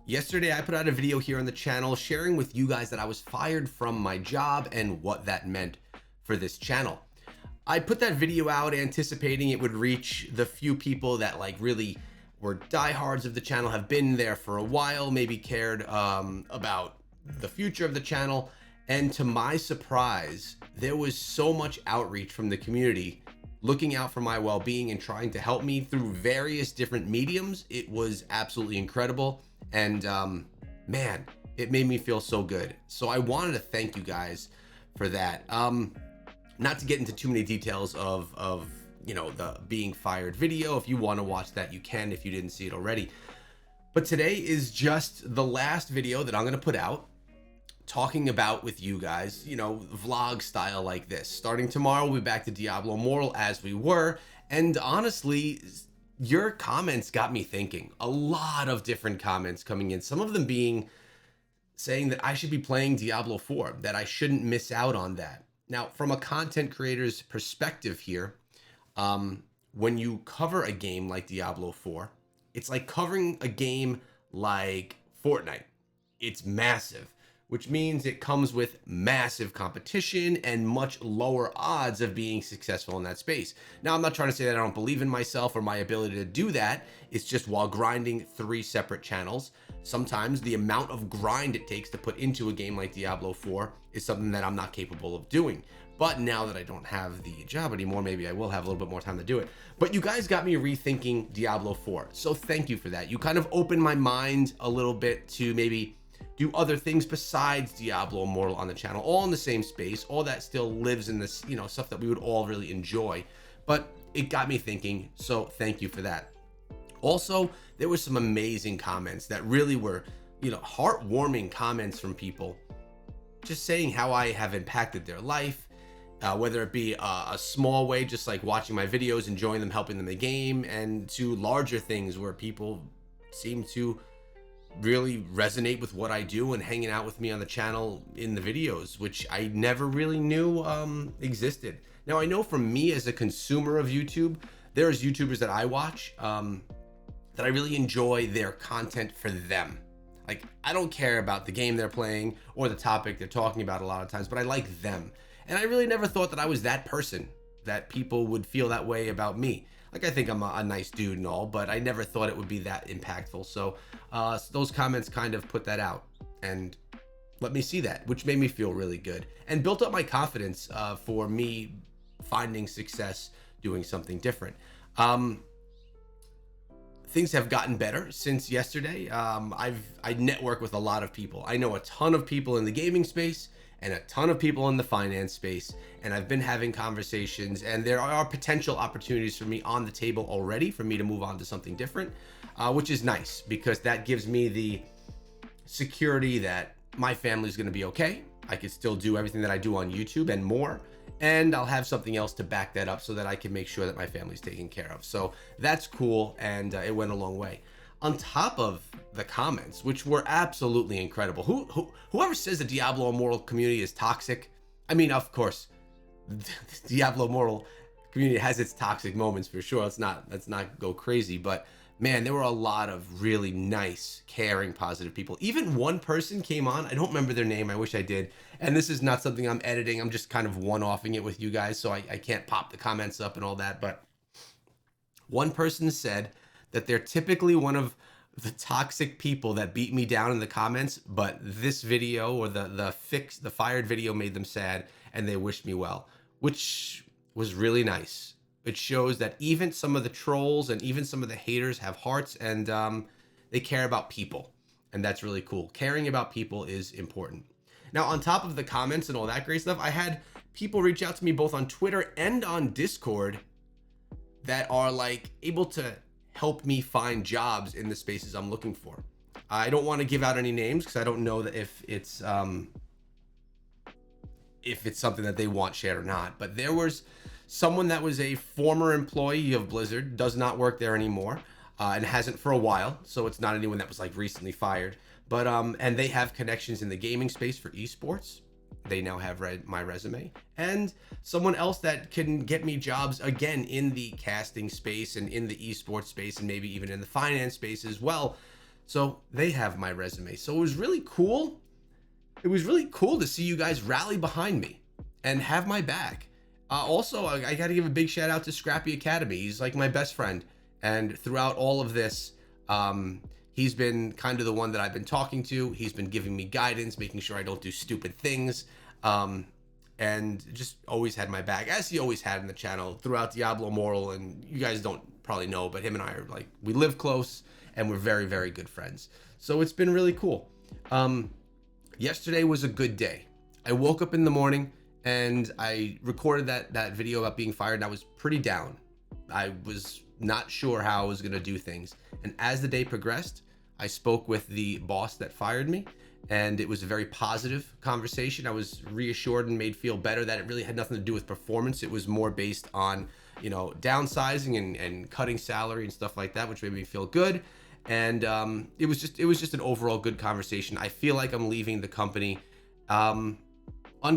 Yesterday, I put out a video here on the channel sharing with you guys that I was fired from my job and what that meant for this channel. I put that video out anticipating it would reach the few people that really were diehards of the channel, have been there for a while, maybe cared about the future of the channel. And to my surprise, there was so much outreach from the community looking out for my well-being and trying to help me through various different mediums. It was absolutely incredible. And man, it made me feel so good. So I wanted to thank you guys for that. Not to get into too many details of the being fired video. If you want to watch that, you can if you didn't see it already. But today is just the last video that I'm going to put out talking about with you guys, vlog style like this. Starting tomorrow, we'll be back to Diablo Immortal as we were. And honestly, your comments got me thinking. A lot of different comments coming in, some of them saying that I should be playing Diablo 4, that I shouldn't miss out on that. Now, from a content creator's perspective here, when you cover a game like Diablo 4, it's like covering a game like Fortnite. It's massive, which means it comes with massive competition and much lower odds of being successful in that space. Now, I'm not trying to say that I don't believe in myself or my ability to do that. It's just while grinding 3 separate channels, sometimes the amount of grind it takes to put into a game like Diablo 4 is something that I'm not capable of doing. But now that I don't have the job anymore, maybe I will have a little bit more time to do it. But you guys got me rethinking Diablo 4. So thank you for that. You kind of opened my mind a little bit to maybe do other things besides Diablo Immortal on the channel, all in the same space, all that still lives in this, stuff that we would all really enjoy. But it got me thinking, so thank you for that. Also, there were some amazing comments that really were, heartwarming comments from people just saying how I have impacted their life, whether it be a small way, just like watching my videos, enjoying them, helping them in the game, and to larger things where people seem to really resonate with what I do and hanging out with me on the channel in the videos, which I never really knew existed. Now, I know from me as a consumer of YouTube, there's YouTubers that I watch that I really enjoy their content for them. Like, I don't care about the game they're playing or the topic they're talking about a lot of times, but I like them. And I really never thought that I was that person, that people would feel that way about me. Like, I think I'm a nice dude and all, but I never thought it would be that impactful. So those comments kind of put that out and let me see that, which made me feel really good and built up my confidence for me finding success doing something different. Things have gotten better since yesterday. I network with a lot of people. I know a ton of people in the gaming space and a ton of people in the finance space, and I've been having conversations, and there are potential opportunities for me on the table already for me to move on to something different, which is nice because that gives me the security that my family's going to be okay. I can still do everything that I do on YouTube and more, and I'll have something else to back that up so that I can make sure that my family's taken care of. So that's cool, and it went a long way. On top of the comments, which were absolutely incredible. Whoever says the Diablo Immortal community is toxic, I mean, of course, the Diablo Immortal community has its toxic moments for sure. Let's not go crazy, but man, there were a lot of really nice, caring, positive people. Even one person came on, I don't remember their name, I wish I did, and this is not something I'm editing, I'm just kind of one-offing it with you guys, so I can't pop the comments up and all that, but one person said that they're typically one of the toxic people that beat me down in the comments, but this video or the fired video made them sad and they wished me well, which was really nice. It shows that even some of the trolls and even some of the haters have hearts, and they care about people, and that's really cool. Caring about people is important. Now, on top of the comments and all that great stuff, I had people reach out to me both on Twitter and on Discord that are able to help me find jobs in the spaces I'm looking for. I don't want to give out any names because I don't know that if it's something that they want shared or not. But there was someone that was a former employee of Blizzard, does not work there anymore, and hasn't for a while. So it's not anyone that was recently fired. But and they have connections in the gaming space for esports. They now have read my resume, and someone else that can get me jobs again in the casting space and in the esports space and maybe even in the finance space as well. So they have my resume. So it was really cool. It was really cool to see you guys rally behind me and have my back. Also, I got to give a big shout out to Scrappy Academy. He's like my best friend. And throughout all of this, he's been kind of the one that I've been talking to. He's been giving me guidance, making sure I don't do stupid things. And just always had my back, as he always had in the channel throughout Diablo Immortal. And you guys don't probably know, but him and I are like, we live close and we're very, very good friends. So it's been really cool. Yesterday was a good day. I woke up in the morning and I recorded that video about being fired, and I was pretty down. I was not sure how I was going to do things. And as the day progressed, I spoke with the boss that fired me, and it was a very positive conversation. I was reassured and made feel better that it really had nothing to do with performance. It was more based on, you know, downsizing and cutting salary and stuff like that, which made me feel good. And it was just an overall good conversation. I feel like I'm leaving the company on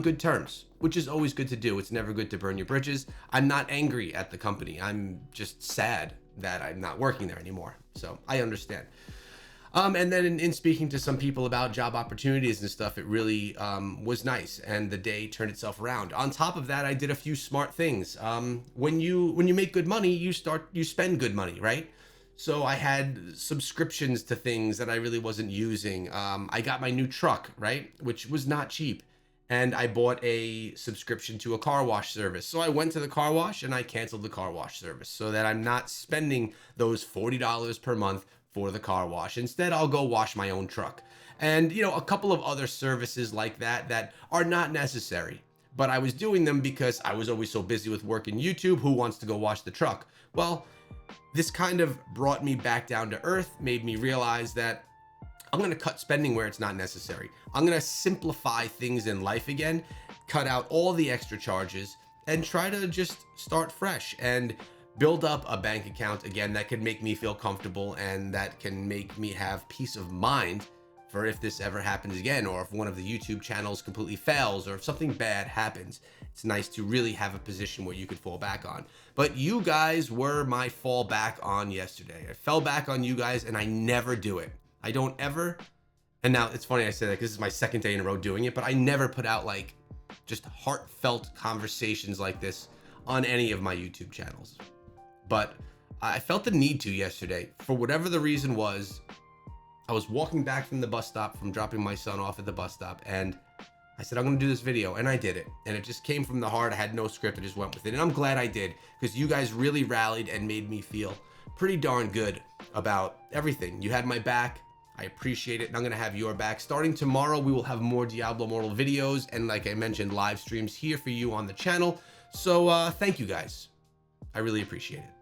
good terms, which is always good to do. It's never good to burn your bridges. I'm not angry at the company. I'm just sad that I'm not working there anymore. So I understand. And then in speaking to some people about job opportunities and stuff, it really was nice, and the day turned itself around. On top of that, I did a few smart things. When you make good money, you spend good money, right? So I had subscriptions to things that I really wasn't using. I got my new truck, right? Which was not cheap. And I bought a subscription to a car wash service. So I went to the car wash and I canceled the car wash service so that I'm not spending those $40 per month for the car wash. Instead, I'll go wash my own truck. And, you know, a couple of other services like that are not necessary. But I was doing them because I was always so busy with work in YouTube. Who wants to go wash the truck? Well, this kind of brought me back down to earth, made me realize that I'm going to cut spending where it's not necessary. I'm going to simplify things in life again, cut out all the extra charges, and try to just start fresh and build up a bank account again that can make me feel comfortable and that can make me have peace of mind for if this ever happens again, or if one of the YouTube channels completely fails, or if something bad happens. It's nice to really have a position where you could fall back on. But you guys were my fall back on yesterday. I fell back on you guys, and I never do it. I don't ever, and now it's funny I say that because this is my second day in a row doing it, but I never put out like just heartfelt conversations like this on any of my YouTube channels. But I felt the need to yesterday. For whatever the reason was, I was walking back from the bus stop, from dropping my son off at the bus stop, and I said, I'm going to do this video, and I did it. And it just came from the heart. I had no script. I just went with it. And I'm glad I did, because you guys really rallied and made me feel pretty darn good about everything. You had my back. I appreciate it, and I'm going to have your back. Starting tomorrow, we will have more Diablo Immortal videos, and like I mentioned, live streams here for you on the channel. So thank you guys. I really appreciate it.